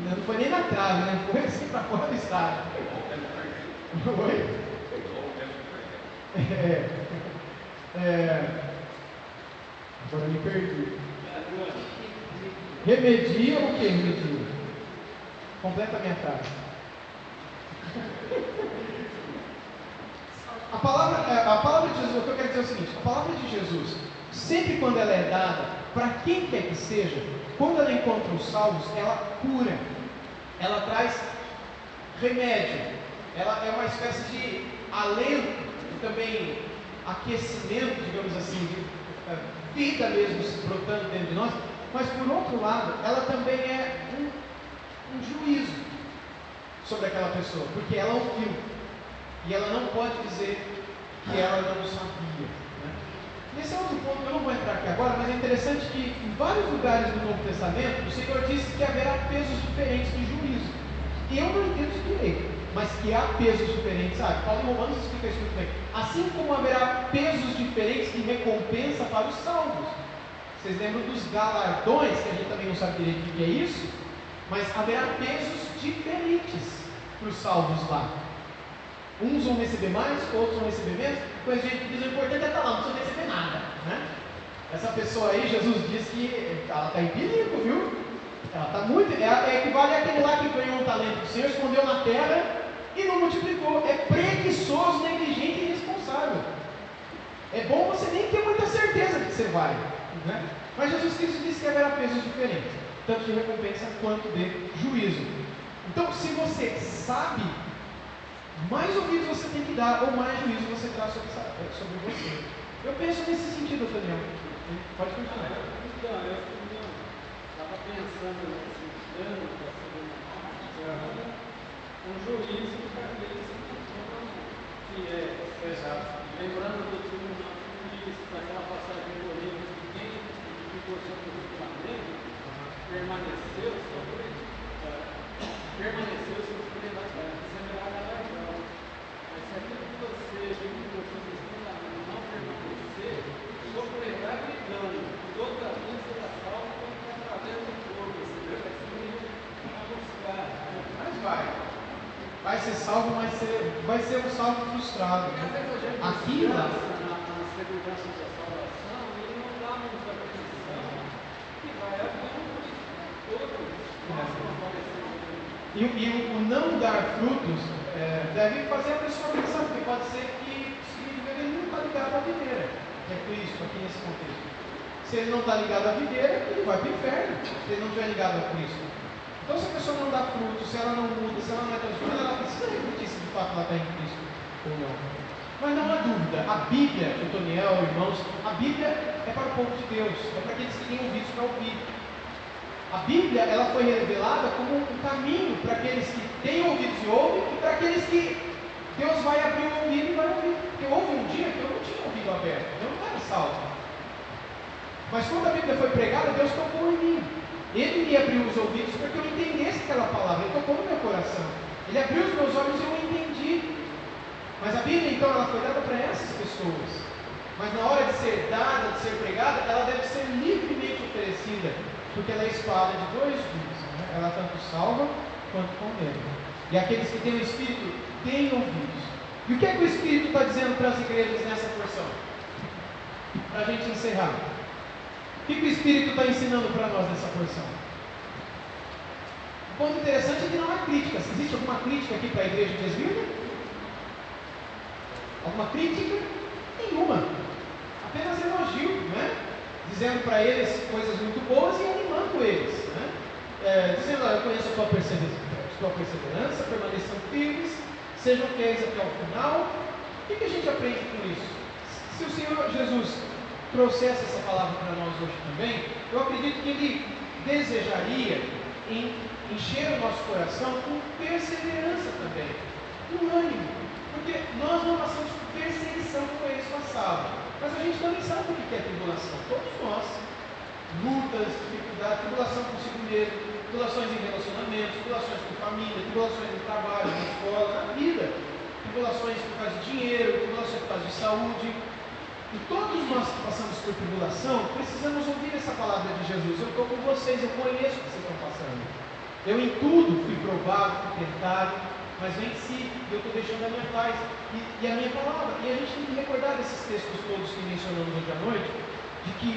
não foi nem na trave, né? Foi assim para fora do estádio. Oi? Agora me perdi. Remedia o que remedia? Completa a minha frase. A palavra de Jesus, o que eu quero dizer é o seguinte: a palavra de Jesus, sempre quando ela é dada, para quem quer que seja, quando ela encontra os salvos, ela cura, ela traz remédio, ela é uma espécie de alento e também aquecimento, digamos assim, de vida mesmo brotando dentro de nós. Mas por outro lado, ela também é um juízo sobre aquela pessoa, porque ela ouviu e ela não pode dizer que ela não sabia, né? Esse é outro ponto que eu não vou entrar aqui agora, mas é interessante que em vários lugares do Novo Testamento o Senhor disse que haverá pesos diferentes de juízo. Eu não entendo isso direito, mas que há pesos diferentes, sabe? Paulo em Romanos explica isso muito bem. Assim como haverá pesos diferentes de recompensa para os salvos. Vocês lembram dos galardões, que a gente também não sabe direito o que é isso? Mas haverá pesos diferentes para os salvos lá. Uns vão receber mais, outros vão receber menos. Depois a gente diz: o importante é estar lá, não precisa receber nada, né? Essa pessoa aí, Jesus diz que ela está em perigo, viu? Ela está muito. Equivale àquele lá que ganhou um talento do Senhor, escondeu na terra e não multiplicou. É preguiçoso, negligente e irresponsável. É bom você nem ter muita certeza de que você vai, né? Mas Jesus Cristo disse que haverá pesos diferentes, tanto de recompensa quanto de juízo. Então, se você sabe, mais ouvidos você tem que dar, ou mais juízo você traz sobre você. Eu penso nesse sentido, Daniel. Pode continuar. Então, eu estava pensando nesse plano da segunda morte, um juízo para aqueles que é, lembrando do tribunal de daquela passagem do livro de quem ficou sobre o Flamengo, permaneceu sobre receberá galardão. Mas se aquilo que você ficou sobre o Flamengo não permanecer, sofrerá gritando, e outra vez será salvo quando através do fogo, você vai se buscar. Mas vai ser salvo, mas vai ser um salvo frustrado. Aqui lá. Na segurança da salvação, ele não dá muita atenção que vai haver todos nós que aparecemos. E o não dar frutos deve fazer a pessoa pensar, porque pode ser que ele não está ligado à videira. É Cristo aqui nesse contexto. Se ele não está ligado à videira, ele vai para o inferno. Se ele não estiver ligado a Cristo. Então, se a pessoa não dá fruto, se ela não muda, se ela não é transformada, ela precisa refletir se de fato ela está em Cristo ou não. Mas não há dúvida, a Bíblia, Toniel, irmãos, a Bíblia é para o povo de Deus, é para aqueles que têm ouvidos para ouvir. A Bíblia, ela foi revelada como um caminho para aqueles que têm ouvidos e ouvem, e para aqueles que Deus vai abrir o ouvido e vai ouvir. Porque houve um dia que eu não tinha ouvido aberto, eu não era salvo. Mas quando a Bíblia foi pregada, Deus tocou em mim. Ele me abriu os ouvidos para que eu entendesse aquela palavra. Ele tocou no meu coração. Ele abriu os meus olhos e eu entendi. Mas a Bíblia, então, ela foi dada para essas pessoas. Mas na hora de ser dada, de ser pregada, ela deve ser livremente oferecida, porque ela é espada de dois gumes, né? Ela tanto salva quanto condena. E aqueles que têm o Espírito têm ouvidos. E o que é que o Espírito está dizendo para as igrejas nessa porção? Para a gente encerrar. O que o Espírito está ensinando para nós nessa porção? O ponto interessante é que não há críticas. Existe alguma crítica aqui para a igreja de Esmirna? Alguma crítica? Nenhuma. Apenas elogio, né? Dizendo para eles coisas muito boas e animando eles, né? Dizendo, eu conheço a tua perseverança, permaneçam firmes, sejam fiéis até o final. O que a gente aprende com isso? Se o Senhor Jesus trouxesse essa palavra para nós hoje também, eu acredito que Ele desejaria encher o nosso coração com perseverança também, com ânimo, porque nós não passamos por perseguição como eles passavam, mas a gente também sabe o que é tribulação, todos nós, lutas, dificuldades, tribulação consigo mesmo, tribulações em relacionamentos, tribulações com família, tribulações no trabalho, na escola, na vida, tribulações por causa de dinheiro, tribulações por causa de saúde. E todos nós que passamos por tribulação, precisamos ouvir essa palavra de Jesus. Eu estou com vocês, eu conheço o que vocês estão passando. Eu em tudo fui provado, fui tentado, mas venci, e eu estou deixando a minha paz e a minha palavra. E a gente tem que recordar desses textos todos que mencionamos hoje à noite, de que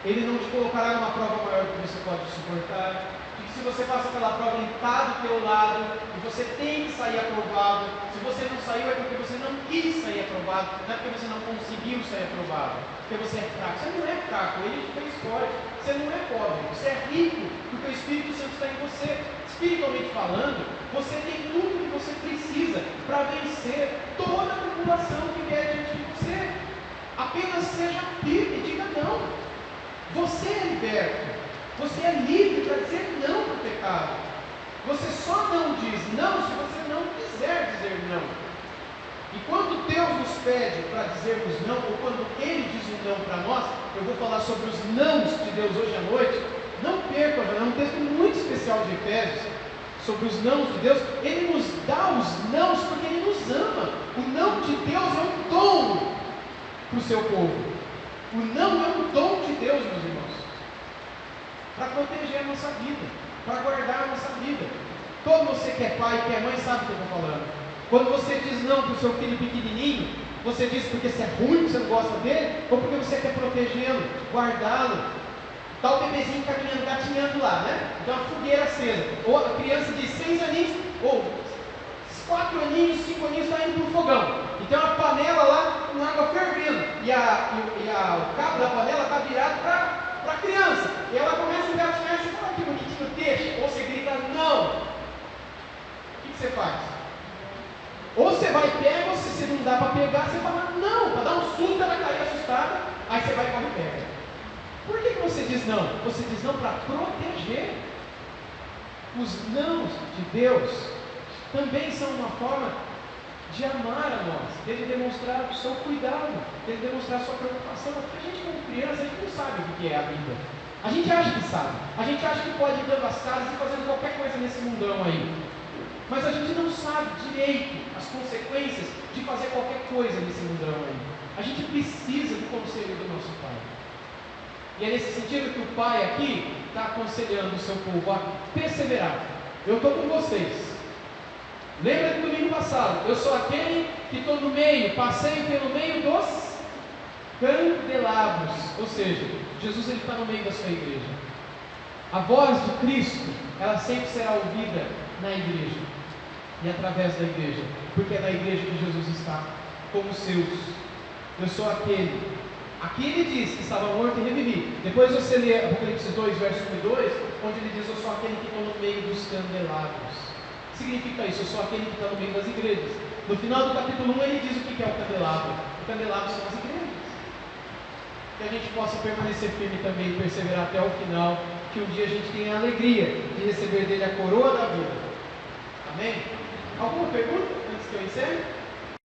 Ele não te colocará numa prova maior do que você pode suportar, de que se você passa pela prova, Ele está do teu lado, e você tem que sair aprovado. Se você não saiu, é porque você não quis sair aprovado, não é porque você não conseguiu sair aprovado, porque você é fraco. Você não é fraco, Ele te fez forte. Você não é pobre, você é rico, porque o Espírito Santo está em você. Espiritualmente falando, você tem tudo que você precisa para vencer toda a tribulação que vier diante de você. Apenas seja firme e diga não. Você é liberto, você é livre para dizer não para o pecado. Você só não diz não se você não quiser dizer não. E quando Deus nos pede para dizermos não, ou quando Ele diz um não para nós, eu vou falar sobre os nãos de Deus hoje à noite. Não perca, é um texto muito especial de Efésios, sobre os nãos de Deus. Ele nos dá os nãos porque Ele nos ama. O não de Deus é um dom para o seu povo. O não é um dom de Deus, meus irmãos, para proteger a nossa vida, para guardar a nossa vida. Todo você que é pai, que é mãe, sabe o que eu estou falando. Quando você diz não para o seu filho pequenininho, você diz porque você é ruim, você não gosta dele, ou porque você quer protegê-lo, guardá-lo. Está o bebezinho caminhando, gatinhando lá, né? Então a fogueira acesa. Ou a criança de 6 aninhos, ou 4 aninhos, 5 aninhos, está indo para o fogão. E tem uma panela lá com água fervendo. O cabo da panela está virado para a criança. E ela começa a engatinhar e você fala, que bonitinho, deixa. Ou você grita, não. O que você faz? Ou você vai e pega, ou se não dá para pegar, você fala, não. Para dar um susto, ela cair assustada. Aí você vai e corre e pega. Por que você diz não? Você diz não para proteger. Os nãos de Deus também são uma forma de amar a nós, dele demonstrar o seu cuidado, dele demonstrar a sua preocupação. Porque a gente, como criança, a gente não sabe o que é a vida. A gente acha que sabe. A gente acha que pode ir dando as casas e fazendo qualquer coisa nesse mundão aí. Mas a gente não sabe direito as consequências de fazer qualquer coisa nesse mundão aí. A gente precisa do conselho do nosso Pai. E é nesse sentido que o Pai aqui está aconselhando o seu povo a perseverar. Eu estou com vocês. Lembra do domingo passado? Eu sou aquele que estou no meio, passei pelo meio dos candelabros. Ou seja, Jesus ele está no meio da sua igreja. A voz de Cristo, ela sempre será ouvida na igreja e através da igreja, porque é na igreja que Jesus está com os seus. Eu sou aquele. Aqui ele diz que estava morto e revivi. Depois você lê Apocalipse 2, verso 1 e 2, onde ele diz: eu sou aquele que estou no meio dos candelabros. O que significa isso? Eu sou aquele que está no meio das igrejas. No final do capítulo 1 ele diz o que é o candelabro. O candelabro são as igrejas. Que a gente possa permanecer firme também e perseverar até o final, que um dia a gente tenha a alegria de receber dele a coroa da vida. Amém? Alguma pergunta antes que eu encerre?